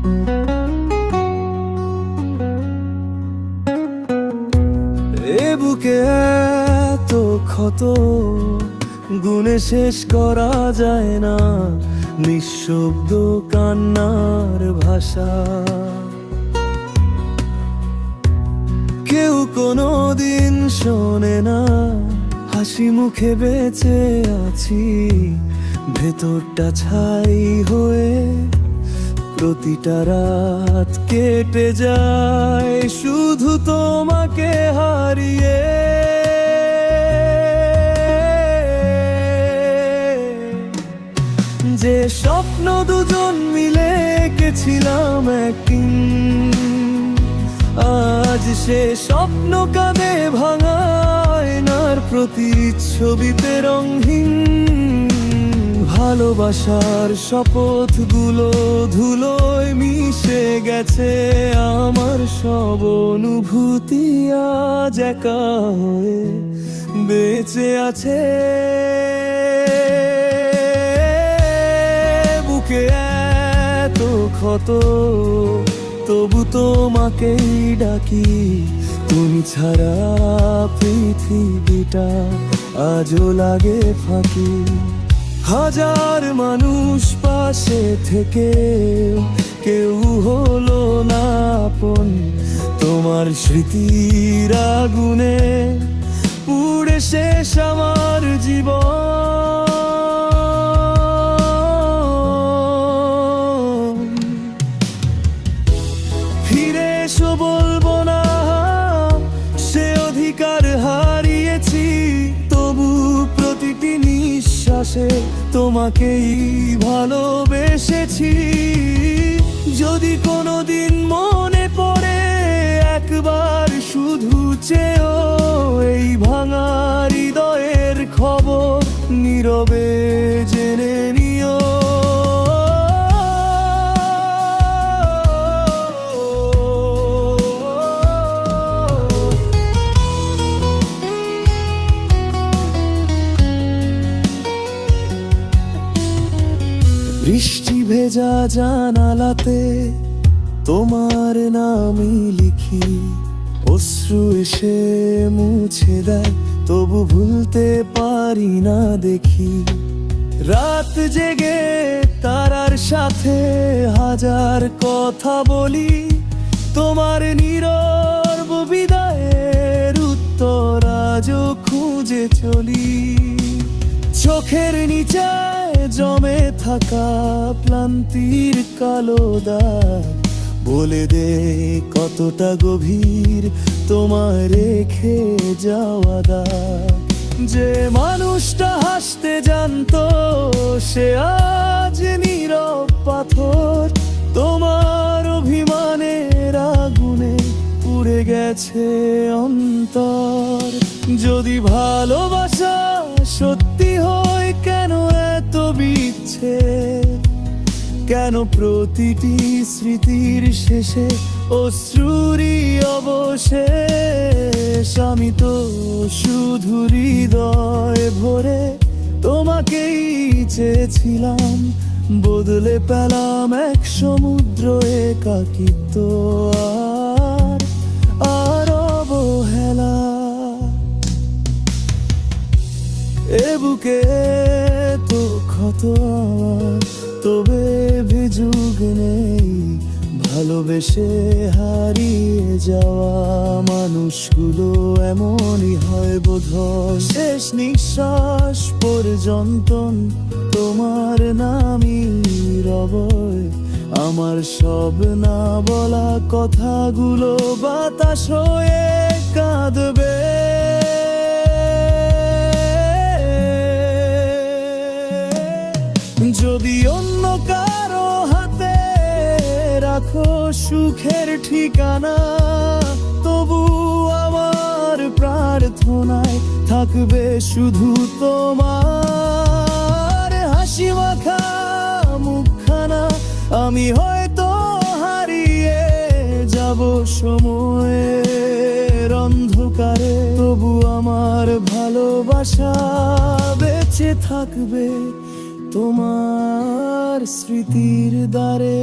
এ বুকে এত ক্ষত গুণে শেষ করা যায় না, নিঃশব্দ কান্নার ভাষা। কেউ কোনো দিন শোনে না, হাসি মুখে বেঁচে আছি, ভেতরটা ছাই হয়ে প্রতিটা রাত কেটে যায় শুধু তোমাকে হারিয়ে। যে স্বপ্ন দুজন মিলে এঁকেছিলাম একদিন, আজ সে স্বপ্ন কাঁদে ভাঙা আয়নার প্রতিচ্ছবিতে রঙহীন। ভালোবাসার শপথগুলো ধুলোয় মিশে গেছে, আমার সব অনুভূতি আজ একা হয়ে বেঁচে আছে। বুকে এত ক্ষত, তবু তোমাকেই ডাকি, তুমি ছাড়া পৃথিবীটা আজও লাগে ফাঁকি। হাজার মানুষ পাশে থেকে কেউ হলো না আপন, তোমার স্মৃতির আগুনে পুড়ে শেষ আমার জীবন। ফিরে এসো বলবো না, সে অধিকার হারিয়েছি, তবু প্রতিটি নিঃশ্বাসে তোমাকেই ভালোবেসেছি। যদি কোনোদিন মনে পড়ে একবার শুধু চেয়েও এই ভাঙা হৃদয়ের খবর, নীরবে জেনে নিও। বৃষ্টি ভেজা জানালাতে তোমার নামই লিখি, অশ্রু এসে মুছে দেয়, তবু ভুলতে পারি না দেখি। রাত জেগে তারার সাথে হাজার কথা বলি, তোমার নীরব বিদায়ের উত্তর আজও খুঁজে চলি। চোখের নিচে জমে থাকা ক্লান্তির কালো দাগ বলে দে কতটা গভীর তোমার রেখে যাওয়া দাগ। যে মানুষটা হাসতে জানতো সে আজ নীরব পাথর, তোমার অভিমানের আগুনে পুড়ে গেছে অন্তর। যদি ভালোবাসা সত্যি হয় কেন এত বিচ্ছেদ, কেন প্রতিটি স্মৃতির শেষে অশ্রুরই অবশেষ। আমি তো শুধু হৃদয় ভরে তোমাকেই চেয়েছিলাম, বদলে পেলাম এক সমুদ্র একাকিত্ব আর অবহেলা। এ বুকে তো ক্ষত আমার, তবে ভিজুক নেই ভালোবেসে হারিয়ে যাওয়া মানুষগুলো এমনই হয় বোধহয়। শেষ নিঃশ্বাস পর্যন্ত তোমার নামই রবয়, আমার সব না বলা কথাগুলো বাতাস হয়ে কাঁদবে। যদি অন্য কারো হাতে রাখো সুখের ঠিকানা, তবু আমার প্রার্থনায় থাকবে শুধু তোমার হাসি মাখা মুখখানা। আমি হয়তো হারিয়ে যাব সময়ের অন্ধকারে, তবু আমার ভালোবাসা বেঁচে থাকবে তোমার স্মৃতির দ্বারে।